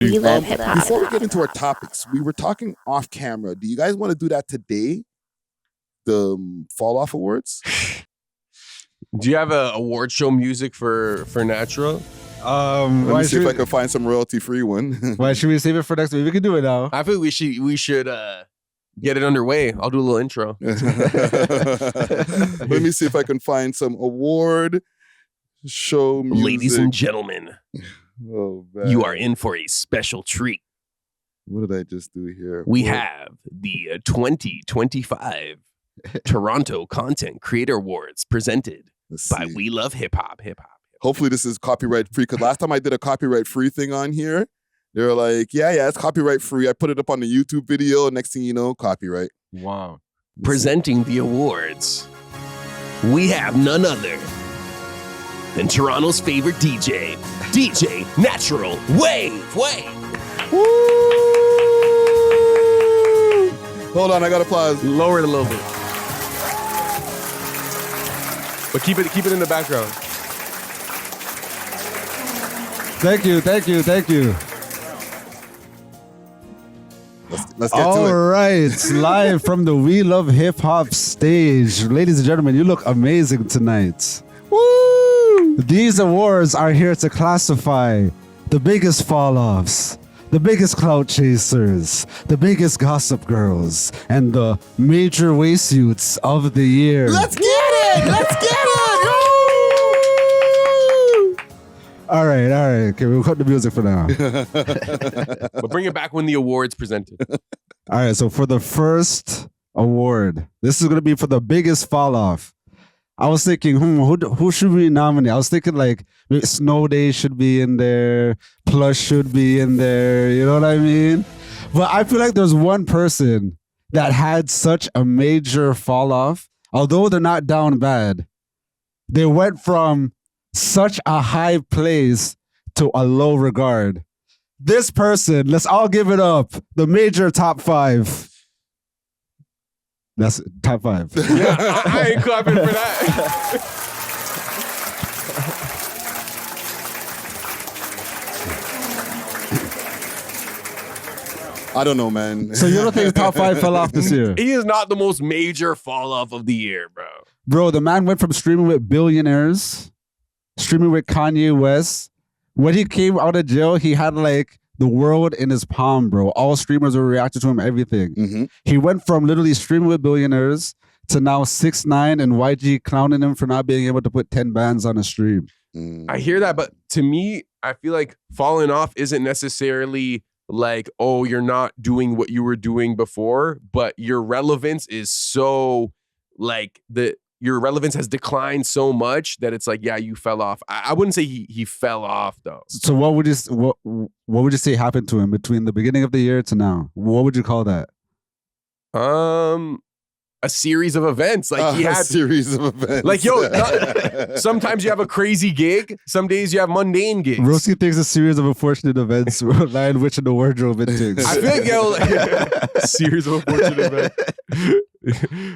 We love hip hop. Before we get into our topics, we were talking off camera. Do you guys want to do that today? The Fall Off Awards? Do you have a award show music for Natural? Let me see if I can find some royalty-free one. Why should we save it for next week? We can do it now. I feel we should get it underway. I'll do a little intro. Let me see if I can find some award show music. Ladies and gentlemen, oh, man. you are in for a special treat. What did I just do here? We have the 2025 Toronto Content Creator Awards presented by We Love Hip Hop. Hopefully this is copyright free, because last time I did a copyright free thing on here, they were like, yeah, it's copyright free. I put it up on the YouTube video, and next thing you know, copyright. Wow. Presenting the awards, we have none other than Toronto's favorite DJ, DJ Natural Wave. Woo! Hold on, I got applause. Lower it a little bit. But keep it in the background. Thank you. Let's get to it. All right, live from the We Love Hip Hop stage. Ladies and gentlemen, you look amazing tonight. Woo! These awards are here to classify the biggest fall-offs, the biggest clout chasers, the biggest gossip girls, and the major waist Yutes of the year. Let's get it! All right. Okay, we'll cut the music for now. But bring it back when the award's presented. All right, so for the first award, this is going to be for the biggest fall off. I was thinking, who should we nominate? I was thinking like maybe Snow Day should be in there, Plush should be in there, you know what I mean? But I feel like there's one person that had such a major fall off, although they're not down bad. They went from such a high place to a low regard. This person, let's all give it up. The major top 5. That's top 5. Yeah, I ain't clapping for that. I don't know, man. So you don't think top 5 fell off this year? He is not the most major fall off of the year, bro. Bro, the man went from streaming with billionaires, streaming with Kanye West. When he came out of jail, he had like the world in his palm, bro. All streamers were reacting to him, everything. Mm-hmm. He went from literally streaming with billionaires to now 6ix9ine and YG clowning him for not being able to put 10 bands on a stream. I hear that, but to me, I feel like falling off isn't necessarily like, oh, you're not doing what you were doing before, but your relevance is so like your relevance has declined so much that it's like, yeah, you fell off. I wouldn't say he fell off though. So what would you say happened to him between the beginning of the year to now? What would you call that? A series of events. Like he had a series of events. Like, sometimes you have a crazy gig. Some days you have mundane gigs. Roski thinks a series of unfortunate events lie in which in the wardrobe and things. I feel like, series of unfortunate events.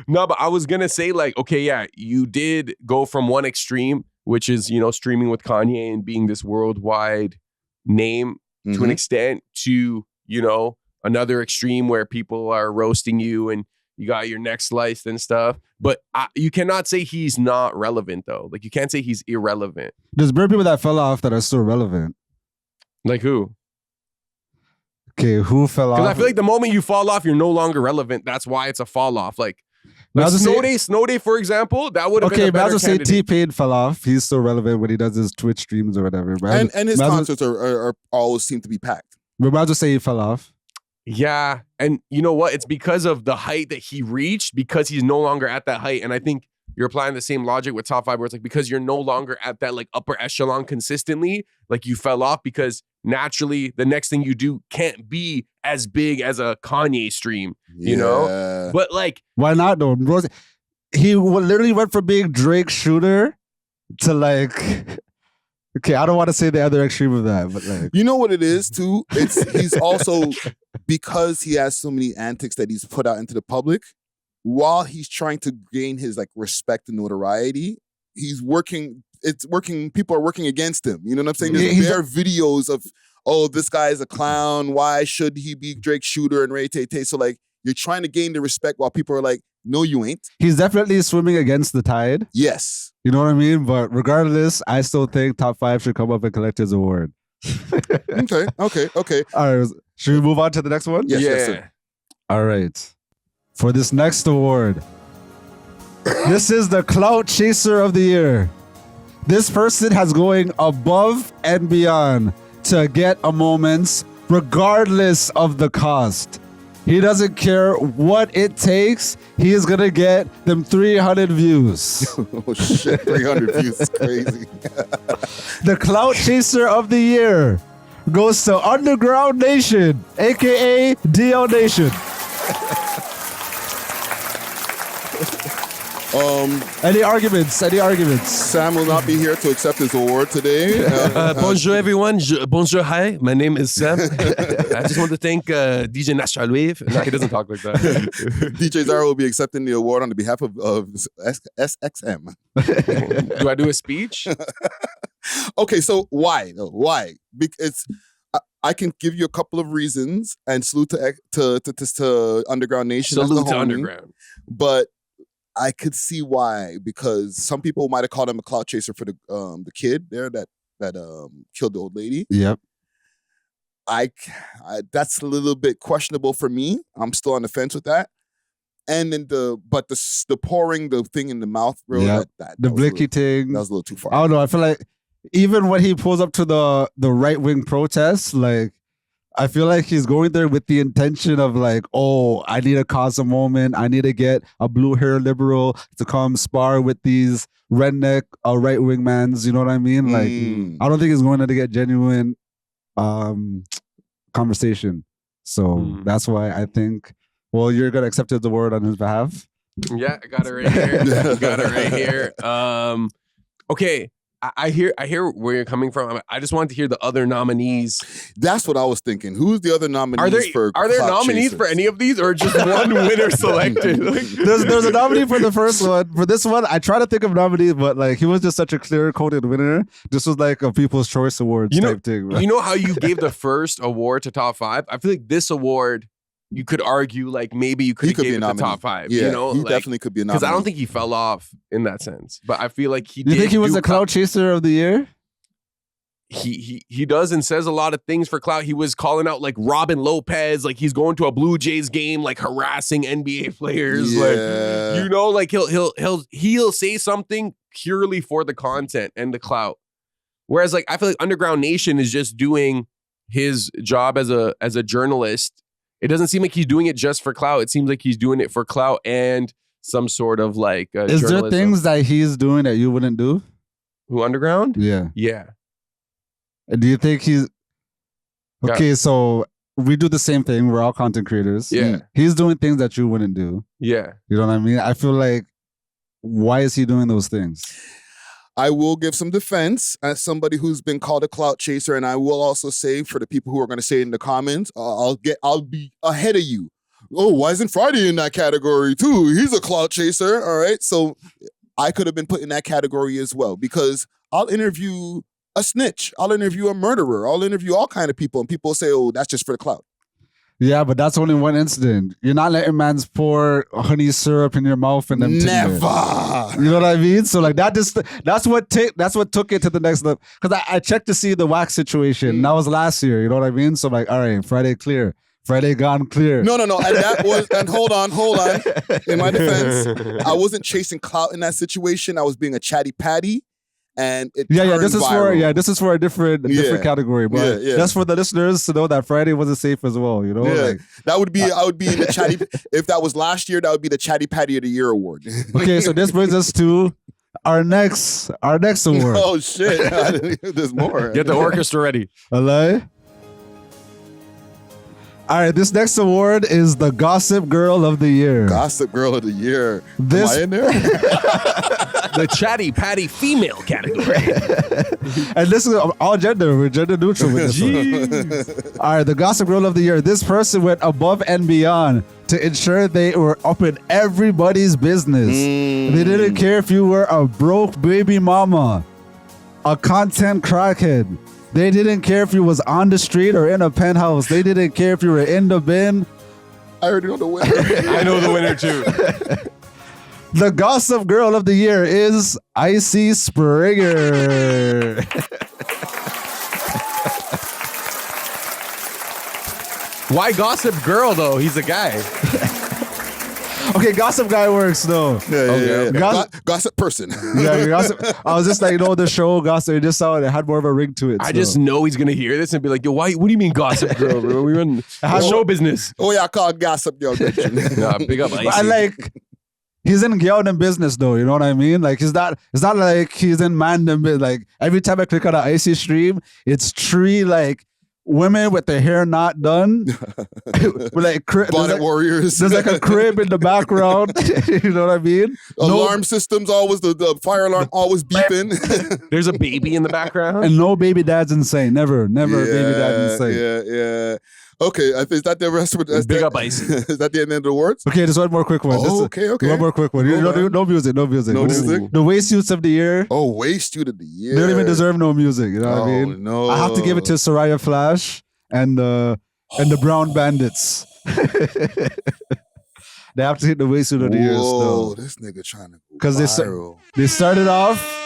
No, but I was going to say like, okay, yeah, you did go from one extreme, which is, streaming with Kanye and being this worldwide name to an extent to, another extreme where people are roasting you and you got your neck sliced and stuff. But you cannot say he's not relevant, though. Like, you can't say he's irrelevant. There's bare people that fell off that are still relevant. Like who? Okay, who fell off? Because I feel like the moment you fall off, you're no longer relevant. That's why it's a fall off. Like Snow Day, for example, that would have been a better candidate. Okay, but say T-Pain fell off. He's still relevant when he does his Twitch streams or whatever. And his concerts are always seem to be packed. But might as well say he fell off. Yeah, and you know what? It's because of the height that he reached, because he's no longer at that height. And I think you're applying the same logic with top 5, where it's like, because you're no longer at that like upper echelon consistently, like you fell off because naturally the next thing you do can't be as big as a Kanye stream, you know? But like, why not though? He literally went from being Drake's shooter to like... Okay, I don't want to say the other extreme of that, but like... You know what it is, too? He's also, because he has so many antics that he's put out into the public, while he's trying to gain his like respect and notoriety, people are working against him. You know what I'm saying? There are videos oh, this guy is a clown. Why should he be Drake Shooter and Ray Tay Tay? So like, you're trying to gain the respect while people are like, no, you ain't. He's definitely swimming against the tide. Yes. You know what I mean? But regardless, I still think Top 5 should come up and collect his award. Okay. All right. Should we move on to the next one? Yes, sir. All right. For this next award, this is the Clout Chaser of the Year. This person has going above and beyond to get a moment regardless of the cost. He doesn't care what it takes. He is going to get them 300 views. Oh, shit. 300 views is crazy. The Clout Chaser of the Year goes to Underground Nation, a.k.a. DL Nation. Any arguments? Sam will not be here to accept his award today. Bonjour, everyone. Bonjour, hi. My name is Sam. I just want to thank DJ National Wave. No, he doesn't talk like that. DJ Zara will be accepting the award on the behalf of SXM. Do I do a speech? Okay, so why? Why? Because I can give you a couple of reasons, and salute to Underground Nation. Salute to Underground. But I could see why, because some people might have called him a clout chaser for the kid there that killed the old lady. Yep. I that's a little bit questionable for me. I'm still on the fence with that. And then the pouring the thing in the mouth, bro. Yep. The blicky thing. That was a little too far. I don't know. I feel like even when he pulls up to the right wing protests, like, I feel like he's going there with the intention of like, oh, I need to cause a moment. I need to get a blue hair liberal to come spar with these redneck right wing mans. You know what I mean? Like, I don't think he's going there to get genuine conversation. So that's why I think, well, you're gonna accept his award on his behalf. Yeah, I got it right here. Okay. I hear where you're coming from. I just wanted to hear the other nominees. That's what I was thinking. Who's the other nominees Are there nominees for any of these, or just one winner selected? There's a nominee for the first one. For this one, I try to think of nominees, but like he was just such a clear-coded winner. This was like a People's Choice Awards type thing. Right? You know how you gave the first award to Top 5? I feel like this award, you could argue like maybe you could have given it to Top 5. Yeah, you know, he definitely could be a nominee. Because I don't think he fell off in that sense. But I feel like he You think he was the Clout Chaser of the Year? He does and says a lot of things for clout. He was calling out like Robin Lopez, like he's going to a Blue Jays game, like harassing NBA players. Like, you know, like he'll say something purely for the content and the clout. Whereas like I feel like Underground Nation is just doing his job as a journalist. It doesn't seem like he's doing it just for clout. It seems like he's doing it for clout and some sort of like Is there things that he's doing that you wouldn't do? Who, Underground? Yeah. Yeah. Do you think he's... Okay, so we do the same thing. We're all content creators. Yeah. He's doing things that you wouldn't do. Yeah. You know what I mean? I feel like, why is he doing those things? I will give some defense as somebody who's been called a clout chaser, and I will also say for the people who are going to say it in the comments, I'll be ahead of you. Oh, why isn't Friday in that category too? He's a clout chaser. All right, so I could have been put in that category as well, because I'll interview a snitch, I'll interview a murderer, I'll interview all kind of people, and people say, "Oh, that's just for the clout." Yeah, but that's only one incident. You're not letting mans pour honey syrup in your mouth and them. Never. You know what I mean? So like that's what took it to the next level. Because I checked to see the wax situation. That was last year. You know what I mean? So I'm like, all right, Friday clear. Friday gone clear. No. And that was, and hold on. In my defense, I wasn't chasing clout in that situation. I was being a chatty patty. And it this is viral. this is for a different category, but that's for the listeners to know that Friday wasn't safe as well. You know, like, that would be I would be in the chatty. If that was last year, that would be the Chatty Patty of the Year award. Okay, so this brings us to our next award. Oh shit! There's more. Get the orchestra ready. Hello. All right, this next award is the Gossip Girl of the Year. Gossip Girl of the Year. Am I in there? The Chatty Patty female category. And this is all gender. We're gender neutral with this one. All right, the Gossip Girl of the Year. This person went above and beyond to ensure they were up in everybody's business. They didn't care if you were a broke baby mama, a content crackhead, They didn't care if you was on the street or in a penthouse. They didn't care if you were in the bin. I already know the winner. I know the winner too. The gossip girl of the year is Icy Springer. Why gossip girl though? He's a guy. Okay, gossip guy works though. Yeah. Gossip person. Yeah, gossip. I was just like, the show Gossip. It just saw it had more of a ring to it. I just know he's gonna hear this and be like, yo, why? What do you mean gossip girl, bro? We run show business. Oh yeah, I call it gossip girl. Nah, big up Icy. I like. He's in Gyeonan business though, you know what I mean? Like it's not like he's in Mandem. Like every time I click on an Icy stream, it's 3 like women with their hair not done. With like Bonnet warriors. There's like a crib in the background. You know what I mean? Alarm systems always the fire alarm always beeping. There's a baby in the background. And no baby dad's insane. Never baby dad's insane. Yeah. Okay, is that the rest of it? Big up Icy. Is that the end of the awards? Okay, just one more quick one. Okay. One more quick one. No music. No music? The waist suits of the year. Oh, waist suit of the year. They don't even deserve no music. You know what I mean? No. I have to give it to Soraya Flash and the Brown Bandits. They have to hit the waist suit of the year still. This nigga trying to go because viral. they started off.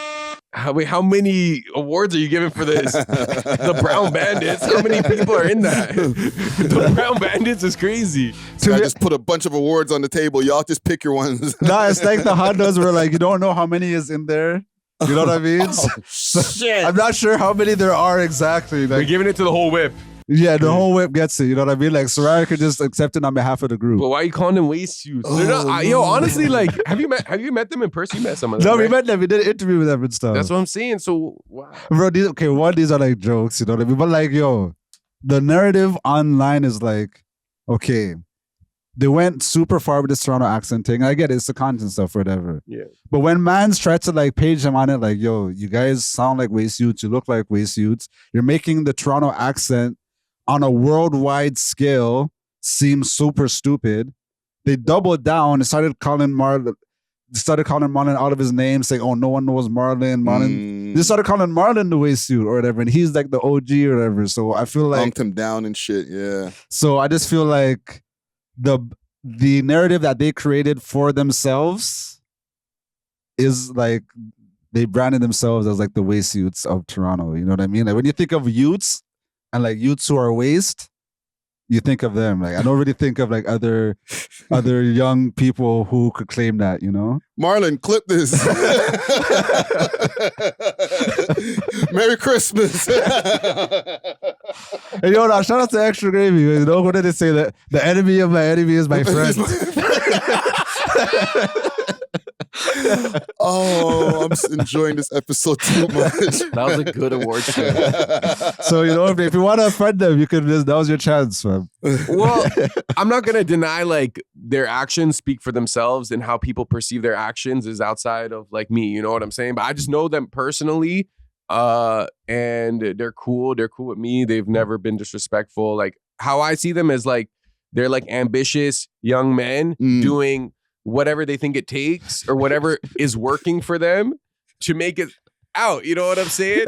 How many awards are you giving for this? The Brown Bandits. How many people are in that? The Brown Bandits is crazy. So I just put a bunch of awards on the table. Y'all just pick your ones. Nah, it's like the Hondas where like you don't know how many is in there. You know what I mean? Shit. I'm not sure how many there are exactly. We're Like, giving it to the whole whip. yeah, the whole whip gets it. You know what I mean? Like Soraya could just accept it on behalf of the group. But why are you calling them waist suits? They're not, yo, honestly, like, have you met them in person? You met some of them? No, we right? met them. We did an interview with them and stuff. That's what I'm saying. So, wow. Bro, these are like jokes, you know what I mean? But like, yo, the narrative online is like, okay, they went super far with this Toronto accent thing. I get it, it's the content stuff, whatever. Yeah. But when mans try to like page them on it, like, yo, you guys sound like waist suits, you look like waist suits. You're making the Toronto accent on a worldwide scale seem super stupid. They doubled down and started calling Marlon out of his name, saying, oh, no one knows Marlon. They started calling Marlon the waist suit or whatever, and he's like the OG or whatever. So I feel like Bumped him down and shit, yeah. So I just feel like the narrative that they created for themselves is like they branded themselves as like the waist suits of Toronto. You know what I mean? Like when you think of Yutes and like Yutes who are waist, you think of them. Like I don't really think of like other young people who could claim that, you know? Marlon, clip this. Merry Christmas. And yo, now shout out to Extra Gravy. You know, what did they say? That the enemy of my enemy is my friend. Oh, I'm enjoying this episode too much. That was a good award show. So, you know, if you want to offend them, you could just, that was your chance, man. Well, I'm not going to deny like their actions speak for themselves, and how people perceive their actions is outside of like me. You know what I'm saying? But I just know them personally. And they're cool. They're cool with me. They've never been disrespectful. Like how I see them is like, they're like ambitious young men doing whatever they think it takes or whatever is working for them to make it out. You know what I'm saying?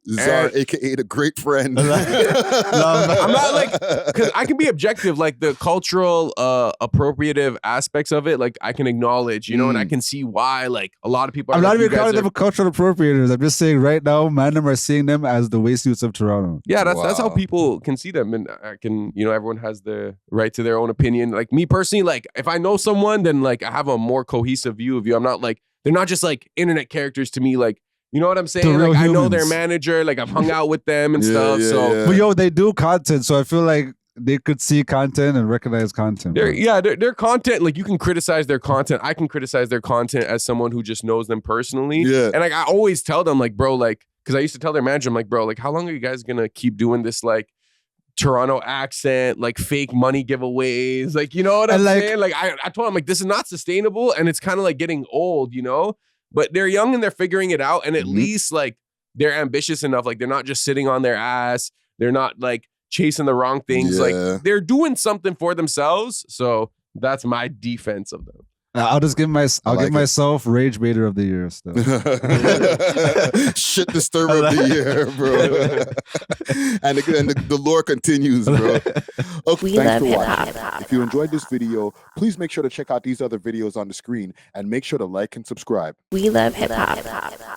Czar, aka the great friend. I'm not like, because I can be objective, like the cultural appropriative aspects of it, like I can acknowledge, you know, and I can see why like a lot of people are I'm like, not even calling them cultural appropriators. I'm just saying right now, Mandem are seeing them as the waist suits of Toronto. Yeah, that's how Wow. people can see them. And I can, you know, everyone has the right to their own opinion. Like me personally, like if I know someone, then like I have a more cohesive view of you. I'm not like, they're not just like internet characters to me. Like, you know what I'm saying? They're Like I real know their humans. manager, like I've hung out with them and Yeah, stuff. yeah, So yeah. But yo, they do content, so I feel like they could see content and recognize content. their content, like you can criticize their content. I can criticize their content as someone who just knows them personally. Yeah. And like I always tell them, like, bro, like, because I used to tell their manager, I'm like, bro, like, how long are you guys gonna keep doing this like Toronto accent, like fake money giveaways? Like, you know what I'm And, like- saying? Like I told him, like, this is not sustainable and it's kind of like getting old, you know? But they're young and they're figuring it out, and at least like they're ambitious enough. Like they're not just sitting on their ass. They're not like chasing the wrong things. Yeah. Like they're doing something for themselves. So that's my defense of them. I'll just give like it. myself Rage Baiter of the Year still. Shit disturber of the year, bro. And the lore continues, bro. Okay, thanks for watching. If you enjoyed this video, please make sure to check out these other videos on the screen and make sure to like and subscribe. We love hip hop.